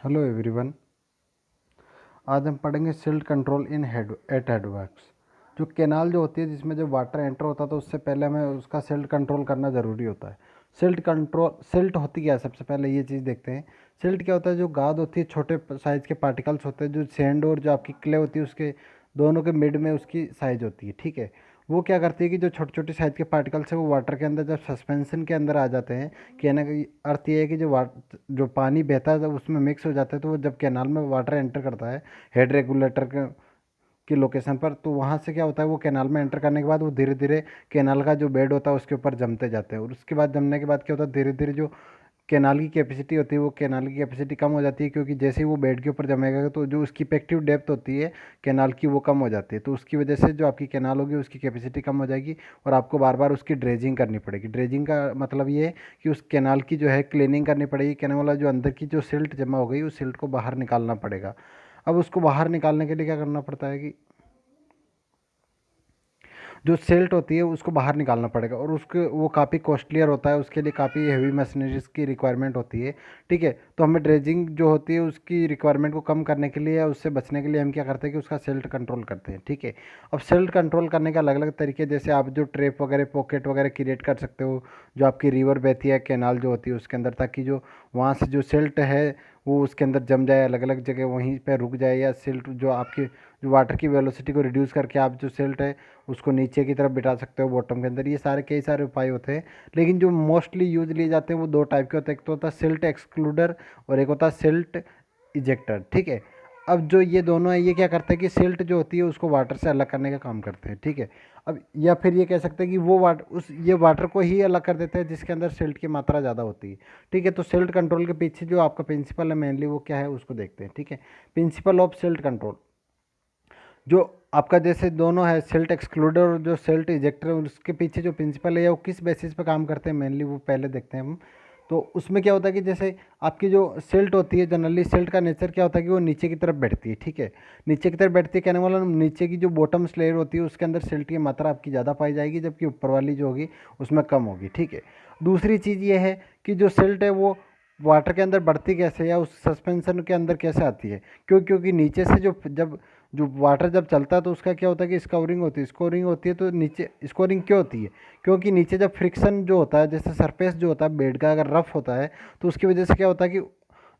Hello everyone. आज हम पढ़ेंगे सिल्ट कंट्रोल इन हेडवर्क्स। जो कैनाल जो होती है जिसमें जब वाटर एंटर होता है तो उससे पहले हमें उसका सिल्ट कंट्रोल करना ज़रूरी होता है। सिल्ट होती क्या है, सबसे पहले ये चीज़ देखते हैं। सिल्ट क्या होता है? जो गाद होती है, छोटे साइज़ के पार्टिकल्स होते हैं, जो सैंड और जो आपकी क्ले होती है उसके दोनों के मिड में उसकी साइज़ होती है, ठीक है। वो क्या करती है कि जो छोटे छोटे साइज़ के पार्टिकल्स है वो वाटर के अंदर जब सस्पेंशन के अंदर आ जाते हैं, कहने का अर्थ ये है कि जो पानी बहता है जब उसमें मिक्स हो जाता है, तो वो जब कैनाल में वाटर एंटर करता है हेड रेगुलेटर की लोकेशन पर, तो वहाँ से क्या होता है, वो कैनाल में एंटर करने के बाद वो धीरे धीरे कैनाल का जो बेड होता है उसके ऊपर जमते जाते हैं। और उसके बाद जमने के बाद क्या होता है, धीरे धीरे जो कैनाल की कैपेसिटी होती है वो कैनाल की कैपेसिटी कम हो जाती है, क्योंकि जैसे ही वो बेड के ऊपर जमेगा तो जो उसकी इफेक्टिव डेप्थ होती है कैनाल की वो कम हो जाती है। तो उसकी वजह से जो आपकी कैनाल होगी उसकी कैपेसिटी कम हो जाएगी और आपको बार बार उसकी ड्रेजिंग करनी पड़ेगी। ड्रेजिंग का मतलब ये है कि उस कैनाल की जो है क्लीनिंग करनी पड़ेगी। कहने वाला जो अंदर की जो सिल्ट जमा हो गई उस सिल्ट को बाहर निकालना पड़ेगा। अब उसको बाहर निकालने के लिए क्या करना पड़ता है कि जो सिल्ट होती है उसको बाहर निकालना पड़ेगा, और उसके वो काफ़ी कॉस्टलियर होता है, उसके लिए काफ़ी हेवी मशीनरीज की रिक्वायरमेंट होती है, ठीक है। तो हमें ड्रेजिंग जो होती है उसकी रिक्वायरमेंट को कम करने के लिए या उससे बचने के लिए हम क्या करते हैं कि उसका सिल्ट कंट्रोल करते हैं, ठीक है। अब सिल्ट कंट्रोल करने के अलग अलग तरीके, जैसे आप जो ट्रैप वगैरह पॉकेट वगैरह क्रिएट कर सकते हो जो आपकी रिवर बहती है कैनाल जो होती है उसके अंदर, ताकि जो वहाँ से जो सिल्ट है वो उसके अंदर जम जाए, अलग अलग जगह वहीं पर रुक जाए, या सिल्ट जो आपकी जो वाटर की वेलोसिटी को रिड्यूस करके आप जो सिल्ट है उसको नीचे की तरफ बिठा सकते हो बॉटम के अंदर। ये सारे कई सारे उपाय होते हैं, लेकिन जो मोस्टली यूज लिए जाते हैं वो दो टाइप के होते हैं। एक तो होता है सिल्ट एक्सक्लूडर और एक होता है सिल्ट इजेक्टर, ठीक है। अब जो ये दोनों है ये क्या करते हैं कि सिल्ट जो होती है उसको वाटर से अलग करने का काम करते हैं, ठीक है। अब या फिर ये कह सकते हैं कि वो ये वाटर को ही अलग कर देते हैं जिसके अंदर सिल्ट की मात्रा ज़्यादा होती है, ठीक है। तो सिल्ट कंट्रोल के पीछे जो आपका प्रिंसिपल है मेनली वो क्या है उसको देखते हैं, ठीक है। प्रिंसिपल ऑफ सिल्ट कंट्रोल, जो आपका जैसे दोनों है सिल्ट एक्सक्लूडर और जो सिल्ट इजेक्टर, उसके पीछे जो प्रिंसिपल है वो किस बेसिस पे काम करते हैं मेनली वो पहले देखते हैं हम। तो उसमें क्या होता है कि जैसे आपकी जो सिल्ट होती है, जनरली सिल्ट का नेचर क्या होता है कि वो नीचे की तरफ बैठती है, ठीक है। नीचे की तरफ बैठती है, कहने वाला नीचे की जो बॉटम लेयर होती है उसके अंदर सिल्ट की मात्रा आपकी ज़्यादा पाई जाएगी, जबकि ऊपर वाली जो होगी उसमें कम होगी, ठीक है। दूसरी चीज़ ये है कि जो सिल्ट है वो वाटर के अंदर बढ़ती कैसे या उस सस्पेंशन के अंदर कैसे आती है, क्योंकि नीचे से जो वाटर जब चलता है तो उसका क्या होता है कि स्कोरिंग होती है। स्कोरिंग होती है तो नीचे स्कोरिंग क्यों होती है? क्योंकि नीचे जब फ्रिक्शन जो होता है, जैसे सरफेस जो होता है बेड का अगर रफ होता है तो उसकी वजह से क्या होता है कि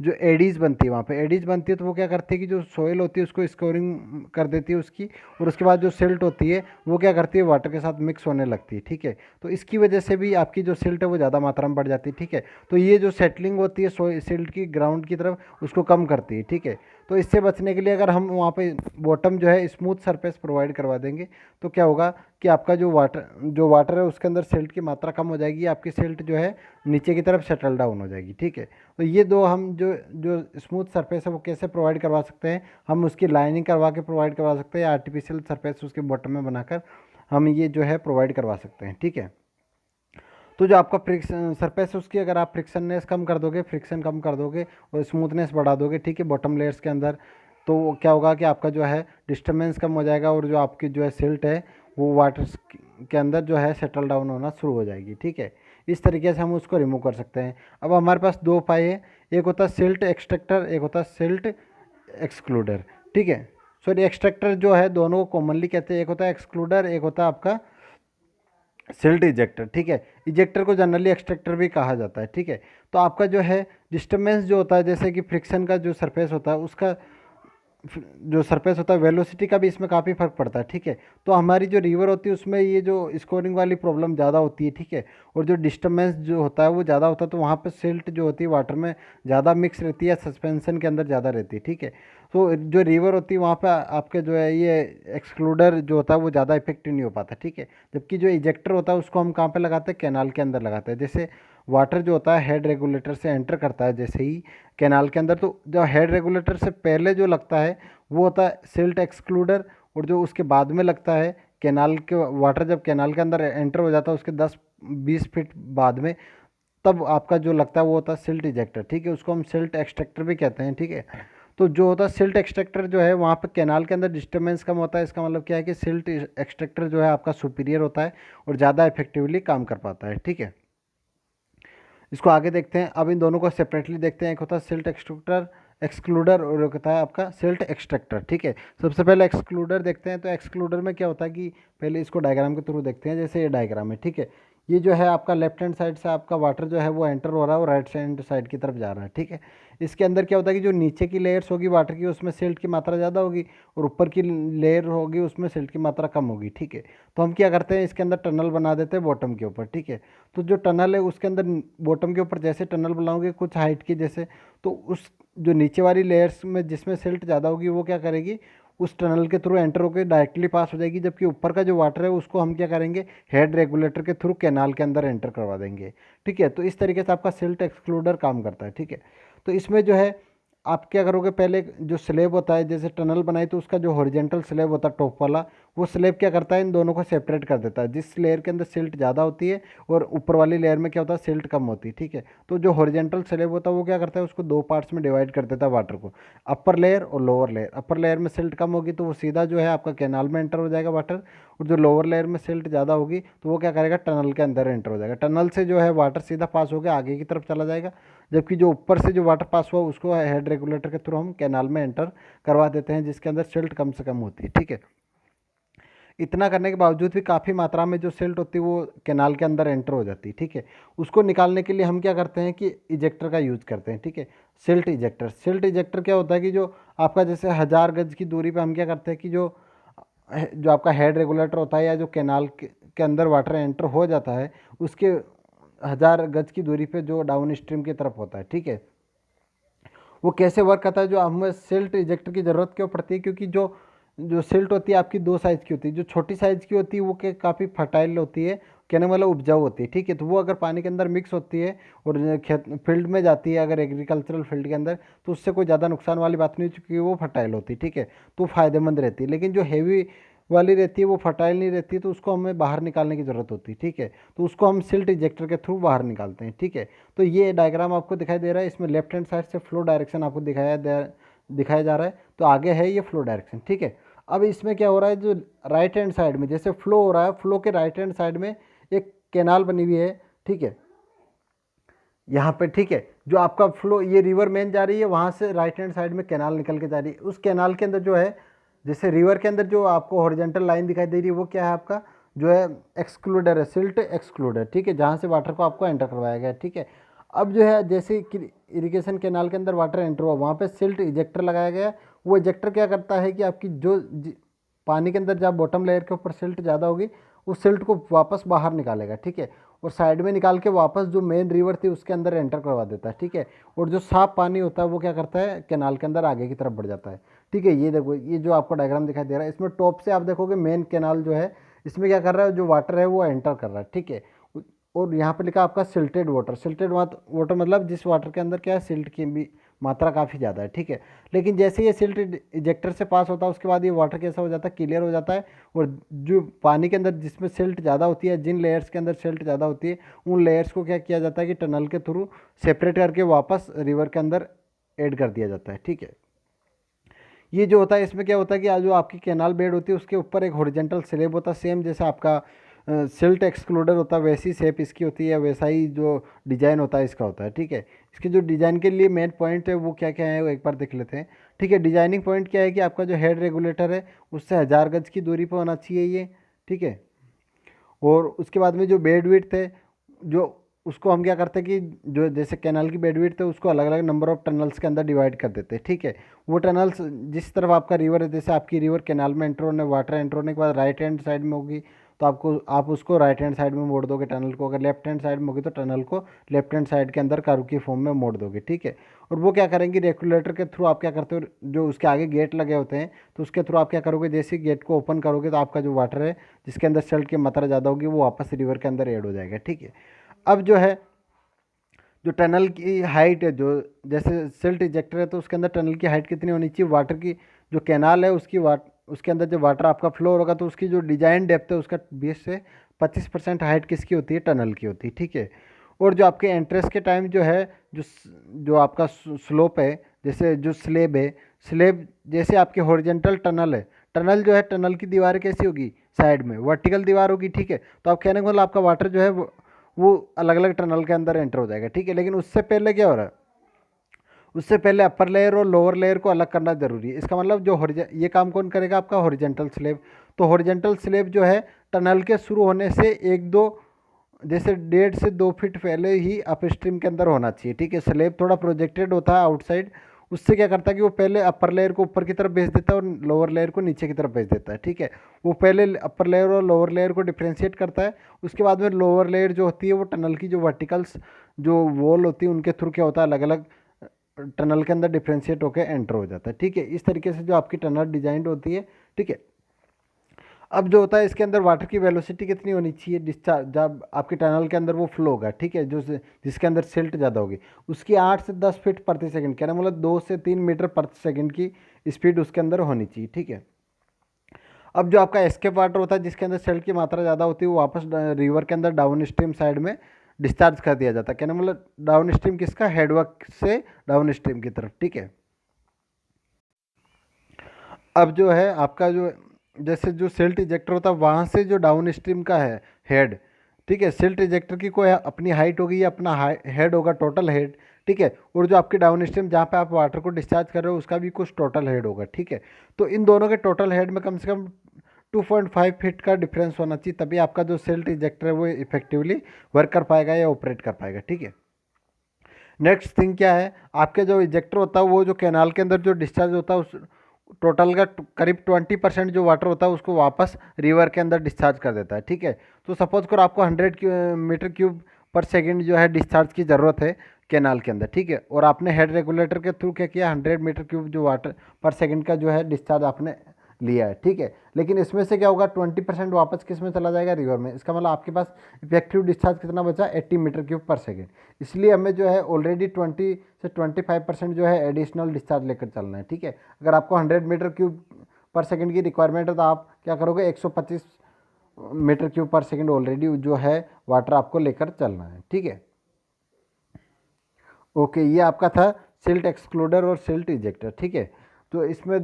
जो एडीज बनती है, वहाँ पे एडीज बनती है, तो वो क्या करती है कि जो सोइल होती है उसको स्कोरिंग कर देती है उसकी, और उसके बाद जो सिल्ट होती है वो क्या करती है वाटर के साथ मिक्स होने लगती है, ठीक है। तो इसकी वजह से भी आपकी जो सिल्ट है वो ज़्यादा मात्रा में बढ़ जाती है, ठीक है। तो ये जो सेटलिंग होती है सिल्ट की ग्राउंड की तरफ उसको कम करती है, ठीक है। तो इससे बचने के लिए अगर हम वहाँ पे बॉटम जो है स्मूथ सरफेस प्रोवाइड करवा देंगे तो क्या होगा कि आपका जो वाटर है उसके अंदर सिल्ट की मात्रा कम हो जाएगी, आपकी सिल्ट जो है नीचे की तरफ सेटल डाउन हो जाएगी, ठीक है। तो ये दो हम जो जो स्मूथ सरफेस है वो कैसे प्रोवाइड करवा सकते हैं, हम उसकी लाइनिंग करवा के प्रोवाइड करवा सकते हैं, या आर्टिफिशियल सरफेस उसके बॉटम में बनाकर हम ये जो है प्रोवाइड करवा सकते हैं, ठीक है। तो जो आपका फ्रिक्शन सरफेस है उसकी अगर आप फ्रिक्शननेस कम कर दोगे, फ्रिक्शन कम कर दोगे और स्मूथनेस बढ़ा दोगे, ठीक है, बॉटम लेयर्स के अंदर, तो क्या होगा कि आपका जो है डिस्टर्बेंस कम हो जाएगा और जो आपकी जो है सिल्ट है वो वाटर के अंदर जो है सेटल डाउन होना शुरू हो जाएगी, ठीक है। इस तरीके से हम उसको रिमूव कर सकते हैं। अब हमारे पास दो उपाय है, एक होता है सिल्ट एक्सट्रैक्टर, एक होता है सिल्ट एक्सक्लूडर, ठीक है। सॉरी, एक्सट्रैक्टर जो है दोनों को कॉमनली कहते हैं, एक होता है एक्सक्लूडर, एक होता है आपका सिल्ट इजेक्टर, ठीक है। इजेक्टर को जनरली एक्सट्रैक्टर भी कहा जाता है, ठीक है। तो आपका जो है डिस्टर्बेंस जो होता है, जैसे कि फ्रिक्शन का जो सरफेस होता है उसका जो सरफेस होता है वेलोसिटी का भी इसमें काफ़ी फर्क पड़ता है, ठीक है। तो हमारी जो रिवर होती है उसमें ये जो स्कोरिंग वाली प्रॉब्लम ज़्यादा होती है, ठीक है। और जो डिस्टर्बेंस जो होता है वो ज़्यादा होता है, तो वहाँ पे सिल्ट जो होती है वाटर में ज़्यादा मिक्स रहती है, सस्पेंशन के अंदर ज़्यादा रहती है, ठीक है। तो जो रिवर होती है वहाँ पे आपके जो है ये एक्सक्लूडर जो होता है वो ज़्यादा इफेक्टिव नहीं हो पाता, ठीक है। जबकि जो इजेक्टर होता है उसको हम कहाँ पे लगाते हैं? कैनाल के अंदर लगाते हैं। जैसे वाटर जो होता है हेड रेगुलेटर से एंटर करता है जैसे ही कैनाल के अंदर, तो जो हेड रेगुलेटर से पहले जो लगता है वो होता है सिल्ट एक्सक्लूडर, और जो उसके बाद में लगता है कैनाल के वाटर जब कैनाल के अंदर एंटर हो जाता है उसके 10-20 फीट बाद में, तब आपका जो लगता है वो होता है सिल्ट इजेक्टर, ठीक है। उसको हम सिल्ट एक्सट्रैक्टर भी कहते हैं, ठीक है। तो जो होता है सिल्ट एक्सट्रैक्टर जो है वहाँ पर कैनाल के अंदर डिस्टर्बेंस कम होता है। इसका मतलब क्या है कि सिल्ट एक्सट्रैक्टर जो है आपका सुपीरियर होता है और ज़्यादा इफेक्टिवली काम कर पाता है, ठीक है। इसको आगे देखते हैं। अब इन दोनों को सेपरेटली देखते हैं। एक होता है सिल्ट एक्सक्लूडर और एक होता है आपका सिल्ट एक्सट्रैक्टर। ठीक है, सबसे पहले एक्सक्लूडर देखते हैं। तो एक्सक्लूडर में क्या होता है कि पहले इसको डायग्राम के थ्रू देखते हैं। जैसे ये डायग्राम है, ठीक है, ये जो है आपका लेफ्ट हैंड साइड से आपका वाटर जो है वो एंटर हो रहा है और राइट हैंड साइड की तरफ जा रहा है। ठीक है, इसके अंदर क्या होता है कि जो नीचे की लेयर्स होगी वाटर की उसमें सिल्ट की मात्रा ज़्यादा होगी और ऊपर की लेयर होगी उसमें सिल्ट की मात्रा कम होगी। ठीक है, तो हम क्या करते हैं, इसके अंदर टनल बना देते हैं बॉटम के ऊपर। ठीक है, तो जो टनल है उसके अंदर बॉटम के ऊपर जैसे टनल बनाओगे कुछ हाइट की जैसे, तो उस जो नीचे वाली लेयर्स में जिसमें सिल्ट ज़्यादा होगी वो क्या करेगी, उस टनल के थ्रू एंटर होकर डायरेक्टली पास हो जाएगी। जबकि ऊपर का जो वाटर है उसको हम क्या करेंगे, हेड रेगुलेटर के थ्रू कैनाल के अंदर एंटर करवा देंगे। ठीक है, तो इस तरीके से आपका सिल्ट एक्सक्लूडर काम करता है। ठीक है, तो इसमें जो है आप क्या करोगे, पहले जो स्लेब होता है, जैसे टनल बनाई तो उसका जो हॉरिजेंटल स्लेब होता है टॉप वाला, वो स्लेब क्या करता है, इन दोनों को सेपरेट कर देता है। जिस लेयर के अंदर सिल्ट ज़्यादा होती है और ऊपर वाली लेयर में क्या होता है, सिल्ट कम होती है। ठीक है, तो जो हॉरिजेंटल स्लेब होता है वो क्या करता है, उसको दो पार्ट्स में डिवाइड कर देता है वाटर को, अपर लेयर और लोअर लेयर। अपर लेयर में सिल्ट कम होगी तो वो सीधा जो है आपका कैनाल में एंटर हो जाएगा वाटर, और जो लोअर लेयर में सिल्ट ज़्यादा होगी तो वो क्या करेगा, टनल के अंदर एंटर हो जाएगा। टनल से जो है वाटर सीधा पास होकर आगे की तरफ चला जाएगा, जबकि जो ऊपर से जो वाटर पास हुआ उसको हेड रेगुलेटर के थ्रू हम कैनाल में एंटर करवा देते हैं, जिसके अंदर सिल्ट कम से कम होती है। ठीक है, इतना करने के बावजूद भी काफ़ी मात्रा में जो सिल्ट होती है वो कैनाल के अंदर एंटर हो जाती है। ठीक है, उसको निकालने के लिए हम क्या करते हैं कि इजेक्टर का यूज़ करते हैं। ठीक है, सिल्ट इजेक्टर। सिल्ट इजेक्टर क्या होता है कि जो आपका जैसे 1000 गज की दूरी पे हम क्या करते हैं कि जो जो आपका हेड रेगुलेटर होता है या जो कैनाल के अंदर वाटर एंटर हो जाता है उसके 1000 गज की दूरी पे जो डाउन स्ट्रीम की तरफ होता है। ठीक है, वो कैसे वर्क करता है, जो हमें सिल्ट इजेक्टर की ज़रूरत क्यों पड़ती है, क्योंकि जो जो सिल्ट होती है आपकी दो साइज़ की होती है। जो छोटी साइज़ की होती है वो क्या काफ़ी फर्टाइल होती है, कहने वाला उपजाऊ होती है। ठीक है, तो वो अगर पानी के अंदर मिक्स होती है और खेत फील्ड में जाती है अगर एग्रीकल्चरल फील्ड के अंदर, तो उससे कोई ज़्यादा नुकसान वाली बात नहीं, क्योंकि वो फर्टाइल होती है। ठीक है, तो फ़ायदेमंद रहती है। लेकिन जो हैवी वाली रहती है वो फर्टाइल नहीं रहती, तो उसको हमें बाहर निकालने की ज़रूरत होती है। ठीक है, तो उसको हम सिल्ट इजेक्टर के थ्रू बाहर निकालते हैं। ठीक है, तो ये डायग्राम आपको दिखाई दे रहा है, इसमें लेफ्ट हैंड साइड से फ्लो डायरेक्शन आपको दिखाया जा रहा है। तो आगे है ये फ्लो डायरेक्शन। ठीक है, अब इसमें क्या हो रहा है, जो राइट हैंड साइड में जैसे फ्लो हो रहा है, फ्लो के राइट हैंड साइड में एक कैनाल बनी हुई है। ठीक है, यहाँ पे, ठीक है, जो आपका फ्लो ये रिवर मेन जा रही है, वहाँ से राइट हैंड साइड में कैनाल निकल के जा रही है। उस कैनाल के अंदर जो है, जैसे रिवर के अंदर जो आपको हॉरिजेंटल लाइन दिखाई दे रही है वो क्या है, आपका जो है एक्सक्लूडर है, सिल्ट एक्सक्लूडर। ठीक है, जहाँ से वाटर को आपको एंटर करवाया गया है। ठीक है, अब जो है जैसे इरिगेशन कैनाल के अंदर वाटर एंटर हुआ वहाँ पे सिल्ट इजेक्टर लगाया गया है। वो इजेक्टर क्या करता है कि आपकी जो पानी के अंदर जहाँ बॉटम लेयर के ऊपर सिल्ट ज़्यादा होगी उस सिल्ट को वापस बाहर निकालेगा। ठीक है, और साइड में निकाल के वापस जो मेन रिवर थी उसके अंदर एंटर करवा देता है। ठीक है, और जो साफ पानी होता है वो क्या करता है, कैनाल के अंदर आगे की तरफ बढ़ जाता है। ठीक है, ये देखो, ये जो आपको डायग्राम दिखाई दे रहा है इसमें टॉप से आप देखोगे मेन कैनाल जो है इसमें क्या कर रहा है, जो वाटर है वो एंटर कर रहा है। ठीक है, और यहाँ पे लिखा आपका सिल्टेड वाटर। सिल्टेड वाटर मतलब जिस वाटर के अंदर क्या है, सिल्ट की भी मात्रा काफ़ी ज़्यादा है। ठीक है, लेकिन जैसे ये सिल्ट इजेक्टर से पास होता है उसके बाद ये वाटर कैसा हो जाता है, क्लियर हो जाता है। और जो पानी के अंदर जिसमें सिल्ट ज़्यादा होती है, जिन लेयर्स के अंदर सिल्ट ज़्यादा होती है, उन लेयर्स को क्या किया जाता है कि टनल के थ्रू सेपरेट करके वापस रिवर के अंदर ऐड कर दिया जाता है। ठीक है, ये जो होता है इसमें क्या होता है कि आज जो आपकी कैनाल बेड होती है उसके ऊपर एक हॉरिजेंटल स्लेब होता है, सेम जैसा आपका सिल्ट एक्सक्लूडर होता है वैसी शेप इसकी होती है, वैसा ही जो डिज़ाइन होता है इसका होता है। ठीक है, इसके जो डिज़ाइन के लिए मेन पॉइंट है वो क्या क्या है वो एक बार देख लेते हैं। ठीक है, डिजाइनिंग पॉइंट क्या है कि आपका जो हेड रेगुलेटर है उससे 1000 गज की दूरी पर होना चाहिए ये। ठीक है, और उसके बाद में जो बेड विड्थ है, जो उसको हम क्या करते हैं कि जो जैसे कैनाल की बेड विड्थ है उसको अलग अलग नंबर ऑफ टनल्स के अंदर डिवाइड कर देते हैं। ठीक है, वो टनल्स जिस तरफ आपका रिवर है, जैसे आपकी रिवर कैनाल में एंटर होने वाटर एंटर होने के बाद राइट हैंड साइड में होगी तो आप उसको राइट हैंड साइड में मोड़ दोगे टनल को। अगर लेफ्ट हैंड साइड में होगी तो टनल को लेफ्ट हैंड साइड के अंदर कर्व की फॉर्म में मोड़ दोगे। ठीक है, और वो क्या करेंगे, रेगुलेटर के थ्रू आप क्या करते हो, जो उसके आगे गेट लगे होते हैं तो उसके थ्रू आप क्या करोगे, जैसे गेट को ओपन करोगे तो आपका जो वाटर है जिसके अंदर सल्ट की मात्रा ज़्यादा होगी वो वापस रिवर के अंदर ऐड हो जाएगा। ठीक है, अब जो है जो टनल की हाइट है, जो जैसे सिल्ट इजेक्टर है तो उसके अंदर टनल की हाइट कितनी होनी चाहिए, वाटर की जो कैनाल है उसके अंदर जो वाटर आपका फ्लो होगा तो उसकी जो डिजाइन डेप्थ है उसका 20 से 25% हाइट किसकी होती है, टनल की होती है। ठीक है, और जो आपके एंट्रेंस के टाइम जो है जो आपका स्लोप है, जैसे जो स्लेब है, स्लेब जैसे आपके हॉरिजेंटल टनल है, टनल जो है टनल की दीवार कैसी होगी, साइड में वर्टिकल दीवार होगी। ठीक है, तो आप कहने का मतलब आपका वाटर जो है वो अलग अलग टनल के अंदर एंटर हो जाएगा। ठीक है, लेकिन उससे पहले क्या हो रहा है, उससे पहले अपर लेयर और लोअर लेयर को अलग करना जरूरी है। इसका मतलब जो ये काम कौन करेगा, आपका हॉरिजेंटल स्लेब। तो हॉरिजेंटल स्लेब जो है टनल के शुरू होने से 1-2 जैसे 1.5 से 2 फीट पहले ही अपस्ट्रीम के अंदर होना चाहिए, ठीक है। स्लेब थोड़ा प्रोजेक्टेड होता है आउटसाइड, उससे क्या करता है कि वो पहले अपर लेयर को ऊपर की तरफ भेज देता है और लोअर लेयर को नीचे की तरफ भेज देता है, ठीक है। वो पहले अपर लेयर और लोअर लेयर को डिफ्रेंशिएट करता है, उसके बाद में लोअर लेयर जो होती है वो टनल की जो वर्टिकल्स जो वॉल होती है उनके थ्रू क्या होता है, अलग अलग टनल के अंदर डिफ्रेंशिएट होकर एंटर हो जाता है, ठीक है। इस तरीके से जो आपकी टनल डिजाइन होती है, ठीक है। अब जो होता है इसके अंदर वाटर की वेलोसिटी कितनी होनी चाहिए डिस्चार्ज जब आपके टनल के अंदर वो फ्लो होगा, ठीक है, जो जिसके अंदर सिल्ट ज़्यादा होगी उसकी 8 से 10 फीट प्रति सेकंड, कहना मतलब 2 से 3 मीटर प्रति सेकंड की स्पीड उसके अंदर होनी चाहिए, ठीक है। अब जो आपका एस्केप वाटर होता है जिसके अंदर सिल्ट की मात्रा ज़्यादा होती है वो वापस रिवर के अंदर डाउन स्ट्रीम साइड में डिस्चार्ज कर दिया जाता है, कहना मतलब डाउन स्ट्रीम किसका, हेडवर्क से डाउन स्ट्रीम की तरफ, ठीक है। अब जो है आपका जो जैसे जो सिल्ट इजेक्टर होता है वहाँ से जो डाउन स्ट्रीम का है हेड, ठीक है, सिल्ट इजेक्टर की कोई अपनी हाइट होगी या अपना हेड होगा, टोटल हेड, ठीक है। और जो आपकी डाउन स्ट्रीम जहाँ पे आप वाटर को डिस्चार्ज कर रहे हो उसका भी कुछ टोटल हेड होगा, ठीक है। तो इन दोनों के टोटल हेड में कम से कम 2.5 फीट का डिफरेंस होना चाहिए, तभी आपका जो सिल्ट इजेक्टर है वो इफेक्टिवली वर्क कर पाएगा या ऑपरेट कर पाएगा, ठीक है। नेक्स्ट थिंग क्या है, आपके जो इजेक्टर होता है वो जो कैनाल के अंदर जो डिस्चार्ज होता है उस टोटल का करीब 20% जो वाटर होता है उसको वापस रिवर के अंदर डिस्चार्ज कर देता है, ठीक है। तो सपोज करो आपको 100 मीटर क्यूब पर सेकेंड जो है डिस्चार्ज की ज़रूरत है कैनाल के अंदर, ठीक है। और आपने हेड रेगुलेटर के थ्रू क्या किया, 100 मीटर क्यूब जो वाटर पर सेकेंड का जो है डिस्चार्ज आपने लिया है, ठीक है। लेकिन इसमें से क्या होगा, 20% वापस किस में चला जाएगा, रिवर में। इसका मतलब आपके पास इफेक्टिव डिस्चार्ज कितना बचा, 80 मीटर क्यूब पर सेकेंड। इसलिए हमें जो है ऑलरेडी 20 से 25% जो है एडिशनल डिस्चार्ज लेकर चलना है, ठीक है। अगर आपको 100 मीटर क्यूब पर सेकेंड की रिक्वायरमेंट है तो आप क्या करोगे, 125 मीटर क्यूब पर सेकेंड ऑलरेडी जो है वाटर आपको लेकर चलना है, ठीक है। ओके, ये आपका था सिल्ट एक्सक्लूडर और सिल्ट इजेक्टर, ठीक है। तो इसमें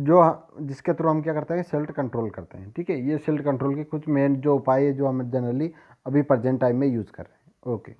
जो जिसके थ्रू हम क्या करते हैं, सिल्ट कंट्रोल करते हैं, ठीक है। ये सिल्ट कंट्रोल के कुछ मेन जो उपाय है जो हम जनरली अभी प्रेजेंट टाइम में यूज़ कर रहे हैं। ओके।